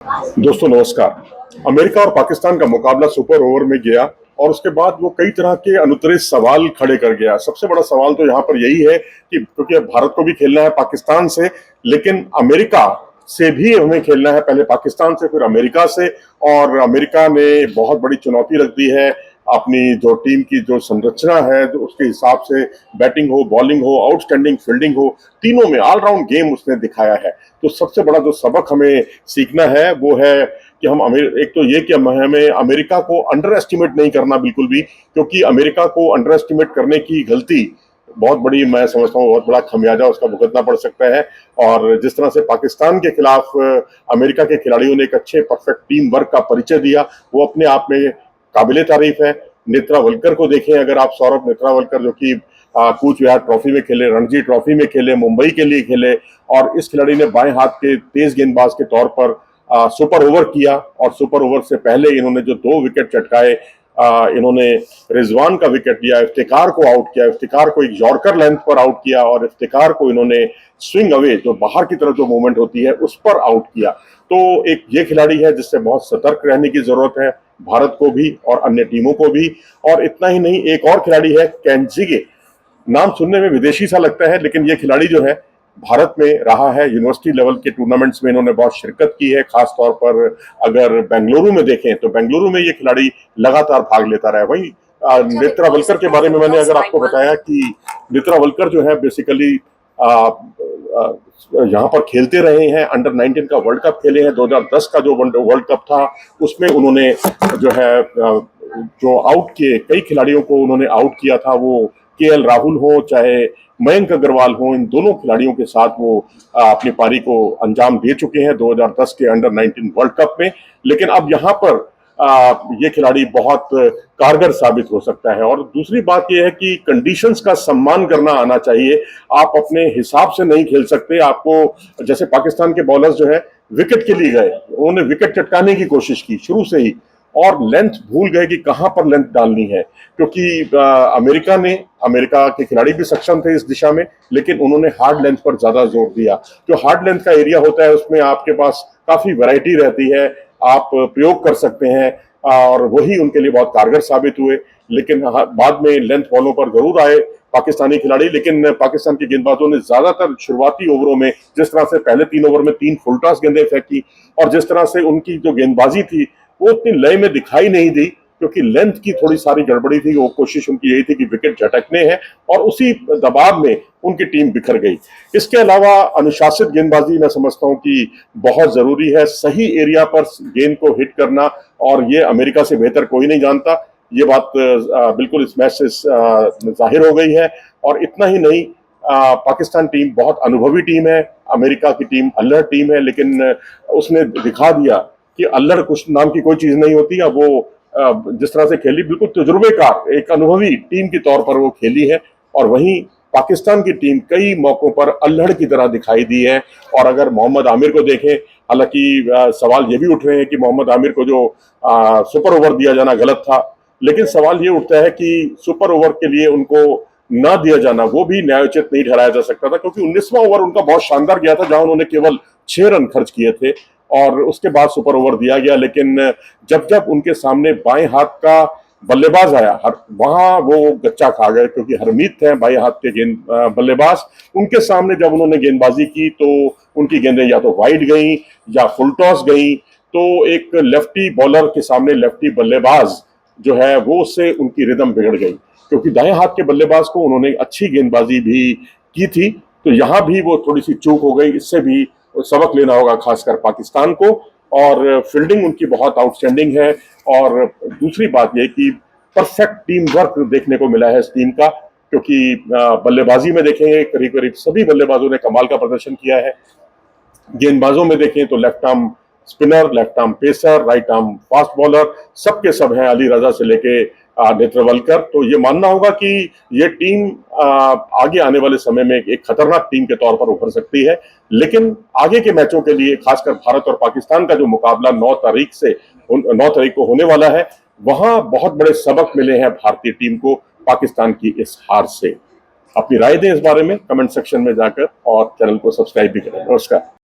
दोस्तों नमस्कार। अमेरिका और पाकिस्तान का मुकाबला सुपर ओवर में गया और उसके बाद वो कई तरह के अनुत्तरित सवाल खड़े कर गया। सबसे बड़ा सवाल तो यहाँ पर यही है कि क्योंकि अब भारत को भी खेलना है पाकिस्तान से, लेकिन अमेरिका से भी हमें खेलना है, पहले पाकिस्तान से फिर अमेरिका से। और अमेरिका ने बहुत बड़ी चुनौती रख दी है अपनी जो टीम की जो संरचना है, जो उसके हिसाब से बैटिंग हो, बॉलिंग हो, आउटस्टैंडिंग फील्डिंग हो, तीनों में ऑलराउंड गेम उसने दिखाया है। तो सबसे बड़ा जो सबक हमें सीखना है वो है कि एक तो ये कि हमें अमेरिका को अंडर एस्टिमेट नहीं करना बिल्कुल भी, क्योंकि अमेरिका को अंडर एस्टिमेट करने की गलती बहुत बड़ी, मैं समझता हूँ बहुत बड़ा खमियाजा उसका भुगतना पड़ सकता है। और जिस तरह से पाकिस्तान के खिलाफ अमेरिका के खिलाड़ियों ने एक अच्छे परफेक्ट टीम वर्क का परिचय दिया, वो अपने आप में काबिले तारीफ है। नेत्रा वलकर को देखें अगर आप, सौरभ नेत्रा वलकर जो कि कूच विहार ट्रॉफी में खेले, रणजी ट्रॉफी में खेले, मुंबई के लिए खेले, और इस खिलाड़ी ने बाएं हाथ के तेज गेंदबाज के तौर पर सुपर ओवर किया। और सुपर ओवर से पहले इन्होंने जो 2 विकेट चटकाए, इन्होंने रिजवान का विकेट लिया, इफ्तिकार को आउट किया, इफ्तिकार को एक यॉर्कर लेंथ पर आउट किया, और इफ्तिकार को इन्होंने स्विंग अवे जो बाहर की तरफ जो मूवमेंट होती है उस पर आउट किया। तो एक ये खिलाड़ी है जिससे बहुत सतर्क रहने की जरूरत है, भारत को भी और अन्य टीमों को भी। और इतना ही नहीं, एक और खिलाड़ी है केंजिगे, नाम सुनने में विदेशी सा लगता है, लेकिन ये खिलाड़ी जो है भारत में रहा है, यूनिवर्सिटी लेवल के टूर्नामेंट्स में इन्होंने बहुत शिरकत की है। खास तौर पर अगर बेंगलुरु में देखें तो बेंगलुरु में ये खिलाड़ी लगातार भाग लेता रहा है। वहीं नेत्रा वलकर के बारे में मैंने अगर आपको बताया कि नेत्रा वलकर जो है बेसिकली यहाँ पर खेलते रहे हैं, अंडर 19 का वर्ल्ड कप खेले हैं, 2010 का जो वर्ल्ड कप था उसमें उन्होंने जो है जो आउट किए कई खिलाड़ियों को उन्होंने आउट किया था, वो केएल राहुल हो चाहे मयंक अग्रवाल हो, इन दोनों खिलाड़ियों के साथ वो अपनी पारी को अंजाम दे चुके हैं 2010 के अंडर 19 वर्ल्ड कप में। लेकिन अब यहाँ पर ये खिलाड़ी बहुत कारगर साबित हो सकता है। और दूसरी बात यह है कि कंडीशंस का सम्मान करना आना चाहिए। आप अपने हिसाब से नहीं खेल सकते। आपको, जैसे पाकिस्तान के बॉलर्स जो है विकेट के लिए गए, उन्होंने विकेट चटकाने की कोशिश की शुरू से ही, और लेंथ भूल गए कि कहां पर लेंथ डालनी है, क्योंकि अमेरिका के खिलाड़ी भी सक्षम थे इस दिशा में, लेकिन उन्होंने हार्ड लेंथ पर ज्यादा जोर दिया। जो हार्ड लेंथ का एरिया होता है उसमें आपके पास काफी वैरायटी रहती है, आप प्रयोग कर सकते हैं, और वही उनके लिए बहुत कारगर साबित हुए। लेकिन बाद में लेंथ बॉलों पर जरूर आए पाकिस्तानी खिलाड़ी, लेकिन पाकिस्तान के गेंदबाजों ने ज्यादातर शुरुआती ओवरों में जिस तरह से पहले 3 ओवर में 3 फुल टॉस गेंदें फेंकी, और जिस तरह से उनकी जो गेंदबाजी थी वो उतनी लय में दिखाई नहीं दी, क्योंकि लेंथ की थोड़ी सारी गड़बड़ी थी। वो कोशिश उनकी यही थी कि विकेट झटकने हैं, और उसी दबाव में उनकी टीम बिखर गई। इसके अलावा अनुशासित गेंदबाजी मैं समझता हूं कि बहुत जरूरी है, सही एरिया पर गेंद को हिट करना, और ये अमेरिका से बेहतर कोई नहीं जानता। ये बात बिल्कुल इस मैच से जाहिर हो गई है। और इतना ही नहीं, पाकिस्तान टीम बहुत अनुभवी टीम है, अमेरिका की टीम अल्लड़ टीम है, लेकिन उसने दिखा दिया कि अल्लड़ कुछ नाम की कोई चीज नहीं होती है। वो जिस तरह से खेली, बिल्कुल तजुर्बेकार एक अनुभवी टीम के तौर पर वो खेली है। और वहीं पाकिस्तान की टीम कई मौकों पर अल्लड़ की तरह दिखाई दी है। और अगर मोहम्मद आमिर को देखें, हालांकि सवाल ये भी उठ रहे हैं कि मोहम्मद आमिर को जो सुपर ओवर दिया जाना गलत था, लेकिन सवाल ये उठता है कि सुपर ओवर के लिए उनको ना दिया जाना वो भी न्यायोचित नहीं ठहराया जा सकता था, क्योंकि 19वां ओवर उनका बहुत शानदार गया था जहां उन्होंने केवल 6 रन खर्च किए थे, और उसके बाद सुपर ओवर दिया गया। लेकिन जब जब उनके सामने बाएं हाथ का बल्लेबाज आया, वहां वो गच्चा खा गए, क्योंकि हरमीत थे बाएं हाथ के गेंद बल्लेबाज। उनके सामने जब उन्होंने गेंदबाजी की तो उनकी गेंदें या तो वाइड गई या फुल टॉस गई। तो एक लेफ्टी बॉलर के सामने लेफ्टी बल्लेबाज जो है वो, उससे उनकी रिदम बिगड़ गई, क्योंकि दाएं हाथ के बल्लेबाज को उन्होंने अच्छी गेंदबाजी भी की थी। तो यहां भी वो थोड़ी सी चूक हो गई। इससे भी सबक लेना होगा खासकर पाकिस्तान को। और फील्डिंग उनकी बहुत आउटस्टैंडिंग है। और दूसरी बात यह कि परफेक्ट टीम वर्क देखने को मिला है इस टीम का, क्योंकि बल्लेबाजी में देखेंगे करीब करीब सभी बल्लेबाजों ने कमाल का प्रदर्शन किया है। गेंदबाजों में देखें तो left arm spinner, left arm pacer, right arm fast bowler, सबके सब हैं, अली रजा से लेके नेत्रवलकर। तो ये मानना होगा कि ये टीम आगे आने वाले समय में एक खतरनाक टीम के तौर पर उभर सकती है। लेकिन आगे के मैचों के लिए, खासकर भारत और पाकिस्तान का जो मुकाबला 9 तारीख को होने वाला है, वहां बहुत बड़े सबक मिले हैं भारतीय टीम को पाकिस्तान की इस हार से। अपनी राय दें इस बारे में कमेंट सेक्शन में जाकर, और चैनल को सब्सक्राइब भी करें। नमस्कार।